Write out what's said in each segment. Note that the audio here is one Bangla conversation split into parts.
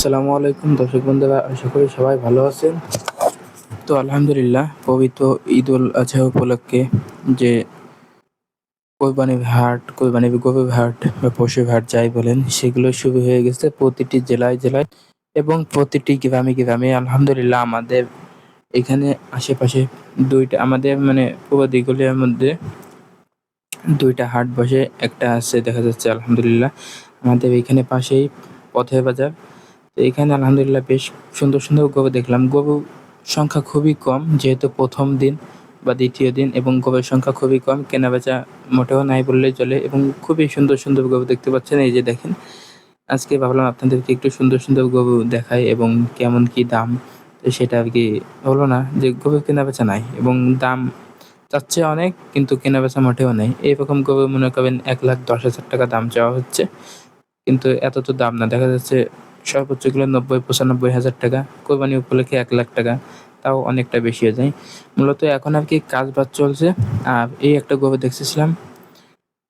আসসালামু আলাইকুম দর্শক বন্ধুরা, আশা করি সবাই ভালো আছেন। তো আলহামদুলিল্লাহ, পবিত্র ঈদুল আজহা উপলক্ষে যে কোরবানির গরুর হাট বা পশুর হাট যাই বলেন, সেগুলো শুরু হয়ে গেছে প্রতিটি জেলায় জেলায় এবং প্রতিটি গ্রামে গ্রামে। আলহামদুলিল্লাহ, আমাদের এখানে আশেপাশে আমাদের পুরো দিঘলিয়ার মধ্যে দুইটা হাট বসে। একটা আছে দেখা যাচ্ছে আলহামদুলিল্লাহ আমাদের এখানে পাশেই পথের বাজার। তো এখানে আলহামদুলিল্লাহ বেশ সুন্দর সুন্দর গরু দেখলাম। গরুর সংখ্যা খুবই কম, যেহেতু প্রথম দিন বা দ্বিতীয় দিন, এবং গরুর সংখ্যা খুবই কম, কেনাবেচা মোটেও নাই বললেই চলে, এবং খুবই সুন্দর সুন্দর গরু দেখতে পাচ্ছেন। এই যে দেখেন, আজকে ভাবলাম আপনাদেরকে একটু সুন্দর সুন্দর গরু দেখাই এবং কেমন কি দাম। তো সেটা আর কি হলো না যে গরু কেনাবেচা নাই এবং দাম চাচ্ছে অনেক, কিন্তু কেনাবেচা মোটেও নেই। এইরকম গরু মনে করবেন 1,10,000 টাকা দাম চাওয়া হচ্ছে, কিন্তু এত তো দাম না। দেখা যাচ্ছে সর্বোচ্চ গুলো 90-95 হাজার টাকা, কোরবানি উপলক্ষে 1,00,000 টাকা, তাও অনেকটা বেশি হয়ে যায়। মূলত এখন আর কি কাজ বাজ চলছে। আর এই একটা গরু দেখতেছিলাম,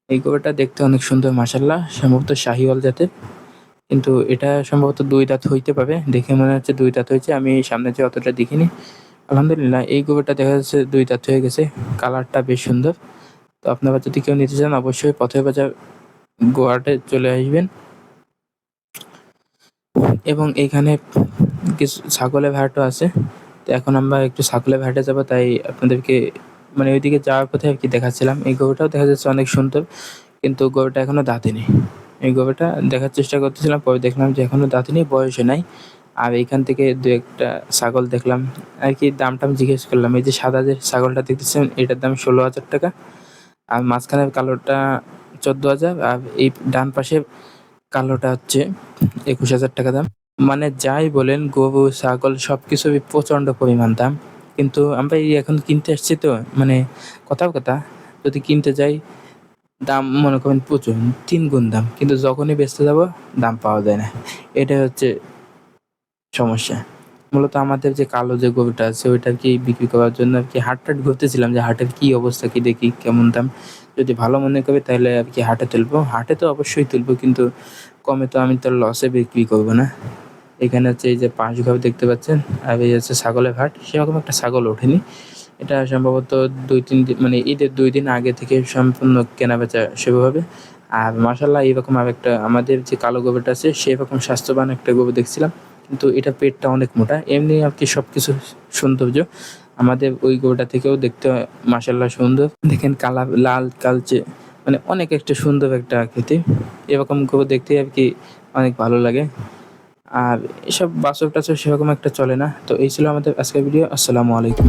এই গরুটা দেখতে অনেক সুন্দর মাশাআল্লাহ, সম্ভবত শাহিওয়াল জাতের, কিন্তু এটা সম্ভবত 2 দাঁত হইতে পারে, দেখে মনে হচ্ছে 2 দাঁত হয়েছে। আমি সামনে যে অতটা দেখিনি। আলহামদুলিল্লাহ, এই গরুটা দেখা যাচ্ছে 2 দাঁত হয়ে গেছে, কালারটা বেশ সুন্দর। তো আপনারা যদি কেউ নিতে চান, অবশ্যই পথের বাজার গোয়াটে চলে আসবেন। এবং এইখানে কিছু ছাগলের হাটও আছে। তো এখন আমরা একটু ছাগলের হাটে যাব, তাই আপনাদেরকে ওইদিকে যাওয়ার পথে আর কি দেখাচ্ছিলাম। এই গরুটাও দেখা যাচ্ছে অনেক সুন্দর, কিন্তু গরুটা এখনো দাঁতেনি। এই গরুটা দেখার চেষ্টা করতেছিলাম, পরে দেখলাম যে এখনো দাঁতেনি, বয়সে নাই। আর এইখান থেকে দু একটা ছাগল দেখলাম আর কি, দামটা আমি জিজ্ঞেস করলাম। এই যে সাদা যে ছাগলটা দেখতেছেন, এটার দাম 16,000 টাকা, আর মাঝখানের কালোটা 14,000, আর এই ডান পাশে কালোটা হচ্ছে 21,000 টাকা দাম। যাই বলেন, গরু ছাগল সবকিছুরই প্রচন্ড পরিমাণ দাম। কিন্তু আমরা এই এখন কিনতে আসছি, তো কথার কথা, যদি কিনতে যাই দাম মনে করেন প্রচুর, 3 গুণ দাম, কিন্তু যখনই বেচতে যাব দাম পাওয়া যায় না। এটাই হচ্ছে সমস্যা। মূলত আমাদের যে কালো যে গরুটা আছে, ওইটা কি বিক্রি করার জন্য আর কি হাট ঘুরতেছিলাম, যে হাটের কি অবস্থা, কি দেখি কেমন দাম। যদি ভালো মনে করি তাহলে আর কি হাটে তুলবো। হাটে তো অবশ্যই তুলবো, কিন্তু কমে তো আমি তো লসে বিক্রি করবো না। এখানে হচ্ছে এই যে পাঁচঘর দেখতে পাচ্ছেন, আর এই হচ্ছে ছাগলের হাট। সেরকম একটা ছাগল ওঠেনি, এটা সম্ভবত 2-3 দিন, ঈদের 2 দিন আগে থেকে সম্পূর্ণ কেনাবেচা শুরু হবে। আর মাশাআল্লাহ, এরকম আরেকটা আমাদের যে কালো গরুটা আছে, সেরকম স্বাস্থ্যবান একটা গরু দেখছিলাম, কিন্তু এটা পেটটা অনেক মোটা। এমনি আর কি সবকিছু সৌন্দর্য আমাদের ওই গরুটা থেকেও দেখতে মাশাআল্লাহ সুন্দর। দেখেন কালার লাল কালচে, অনেক একটা সুন্দর একটা আকৃতি। এরকম গরু দেখতে আর কি অনেক ভালো লাগে। আর এসব বাছুর টাছুর সেরকম একটা চলে না। তো এই ছিল আমাদের আজকের ভিডিও। আসসালামু আলাইকুম।